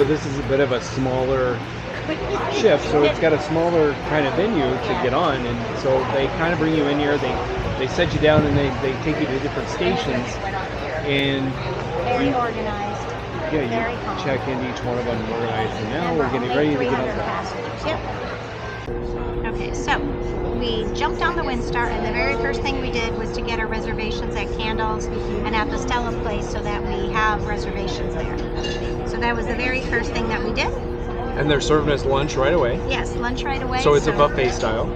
this is a bit of a smaller ship, so it's got a smaller kind of venue to get on, and so they kind of bring you in here, they set you down, and they take you to different stations, and very organized. Yeah, you check in each one of them organized, and now we're getting ready to get on the... Yep. Okay, so we jumped on the Windstar, and the very first thing we did was to get our reservations at Candles and at the Stella place so that we have reservations there. So that was the very first thing that we did. And they're serving us lunch right away. Yes, lunch right away. So it's a buffet style.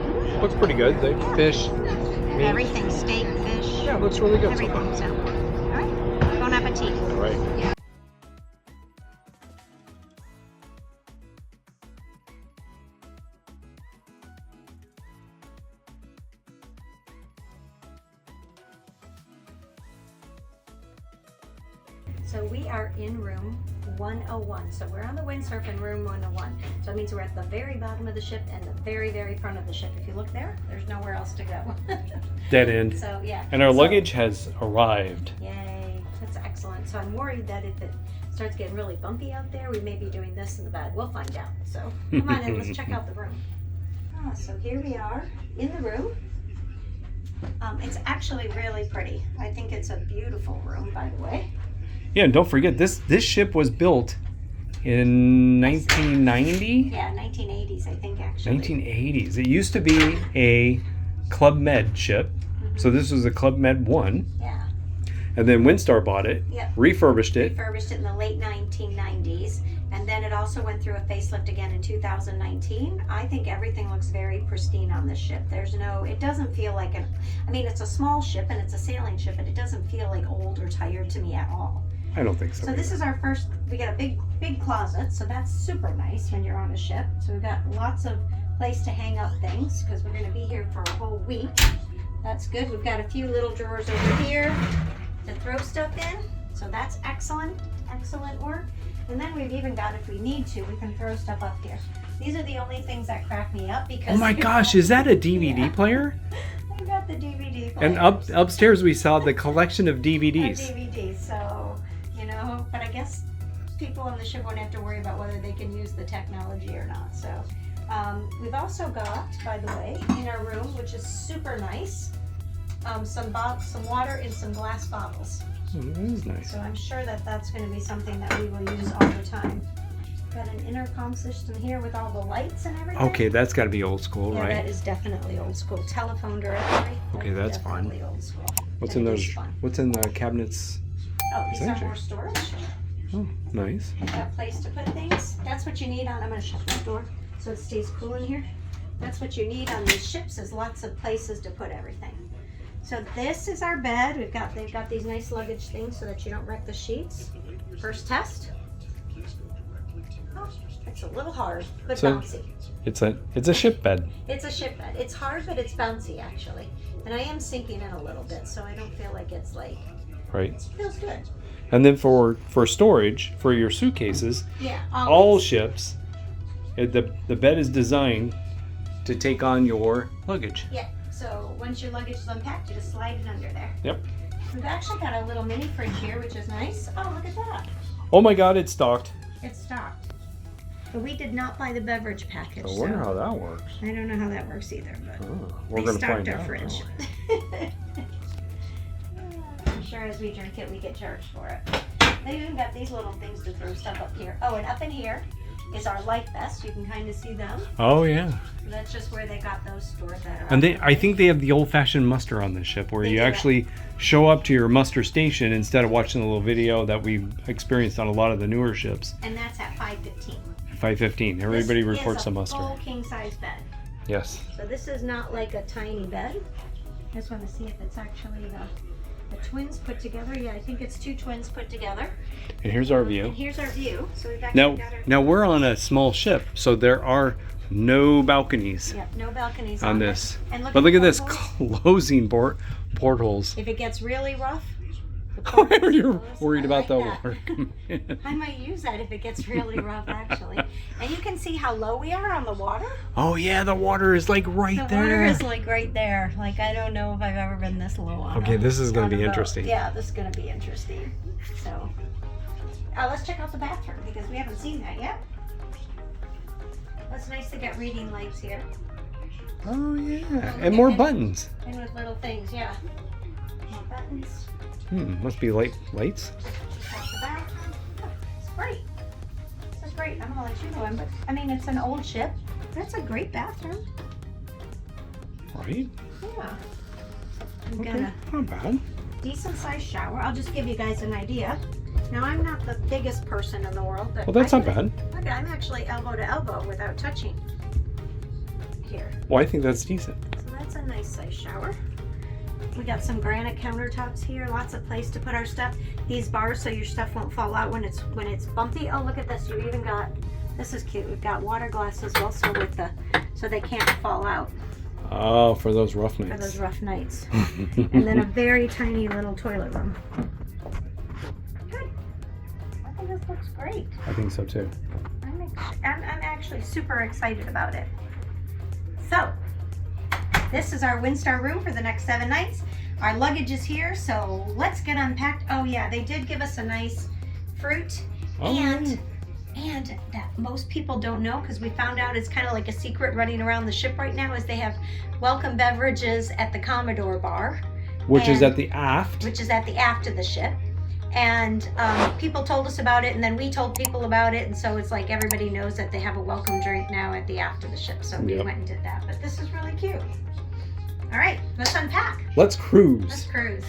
Looks pretty good. They fish, meat. Everything, steak, fish. Yeah, it looks really good. Everything. So, all right. Bon appetit. All right. Yeah. So we are in room 101. So we're on the windsurf in room 101. So it means we're at the very bottom of the ship and the very, very front of the ship. If you look there, there's nowhere else to go. Dead end. So yeah. And our luggage has arrived. Yay, that's excellent. So I'm worried that if it starts getting really bumpy out there, we may be doing this in the bed. We'll find out. So come on in, let's check out the room. So here we are in the room. It's actually really pretty. I think it's a beautiful room, by the way. Yeah, and don't forget, this ship was built in 1990? Yeah, 1980s, I think, actually. 1980s. It used to be a Club Med ship. Mm-hmm. So this was a Club Med 1. Yeah. And then Windstar bought it, refurbished it. Refurbished it in the late 1990s. And then it also went through a facelift again in 2019. I think everything looks very pristine on this ship. There's no, it doesn't feel like I mean, it's a small ship and it's a sailing ship, but it doesn't feel like old or tired to me at all. I don't think so. So this is our first, we got a big closet, so that's super nice when you're on a ship. So we've got lots of place to hang up things because we're going to be here for a whole week. That's good. We've got a few little drawers over here to throw stuff in. So that's excellent work. And then we've even got, if we need to, we can throw stuff up here. These are the only things that crack me up because... Oh my gosh, is that a DVD player? I got the DVD player. And upstairs we saw the collection of DVDs. DVDs, so, you know, but I guess people on the ship won't have to worry about whether they can use the technology or not. So we've also got, by the way, in our room, which is super nice, some water in some glass bottles. Oh, that is nice. So I'm sure that that's going to be something that we will use all the time. Got an intercom system here with all the lights and everything. Okay, that's got to be old school, right? Yeah, that is definitely old school. Telephone directory. Okay, that's fun. Definitely old school. What's in those? What's in the cabinets? Oh, these are more storage. Oh, nice. Got a place to put things. That's what you need on. I'm going to shut that door so it stays cool in here. That's what you need on these ships, is lots of places to put everything. So this is our bed. They've got these nice luggage things so that you don't wreck the sheets. First test. Oh, it's a little hard, but bouncy. It's a ship bed. It's a ship bed. It's hard, but it's bouncy actually. And I am sinking in a little bit, so I don't feel like it's like. Right. It feels good. And then for storage for your suitcases, all ships, the bed is designed to take on your luggage. Yeah. So once your luggage is unpacked, you just slide it under there. Yep. We've actually got a little mini fridge here, which is nice. Oh, look at that. Oh my God, it's stocked. It's stocked. But we did not buy the beverage package. I wonder how that works. I don't know how that works either, but we're going to find our out. Fridge. I'm sure as we drink it, we get charged for it. They even got these little things to throw stuff up here. Oh, and up in here is our life vest. You can kind of see them. Oh yeah. So that's just where they got those stored. And I think they have the old-fashioned muster on this ship, where you actually show up to your muster station instead of watching the little video that we've experienced on a lot of the newer ships. And that's at 5:15. 5:15. Everybody reports a muster. Full king size bed. Yes. So this is not like a tiny bed. I just want to see if it's actually the twins put together. Yeah, I think it's two twins put together. And here's our view. And here's our view. So we've actually got our... Now we're on a small ship, so there are no balconies. Yep, no balconies on this. And look at this, closing portholes. If it gets really rough, you're worried about the water. I might use that if it gets really rough, actually. And you can see how low we are on the water. Oh yeah, the water is like right there. The water is like right there. Like I don't know if I've ever been this low on. Okay, this is going to be interesting. Yeah, this is going to be interesting. So let's check out the bathroom because we haven't seen that yet. It's nice to get reading lights here. Oh yeah, and more buttons. And with little things, yeah. More buttons. Must be lights. Check out the bathroom. Oh, it's great. This is great. I'm gonna let you go in, but I mean, it's an old ship. That's a great bathroom. Right? Yeah. We've Okay, got a not bad. decent sized shower. I'll just give you guys an idea. Now, I'm not the biggest person in the world, but Well, that's not bad. Look, I'm actually elbow to elbow without touching here. Well, I think that's decent. So that's a nice size shower. We got some granite countertops here, lots of place to put our stuff. These bars so your stuff won't fall out when it's bumpy. Oh, look at this. You even got, this is cute. We've got water glasses also so they can't fall out Oh, for those rough for nights. those rough nights. And then a very tiny little toilet room. Good. I think this looks great. I think so too. I'm actually super excited about it. So, this is our Windstar room for the next 7 nights. Our luggage is here, so let's get unpacked. Oh yeah, they did give us a nice fruit. Oh, And that most people don't know, because we found out it's kind of like a secret running around the ship right now, is they have welcome beverages at the Commodore bar. Which is And- at the aft. Which is at the aft of the ship. And people told us about it, and then we told people about it, and so it's like everybody knows that they have a welcome drink now at the aft of the ship. So we Yep. went and did that. But this is really cute. All right, let's unpack. Let's cruise. Let's cruise.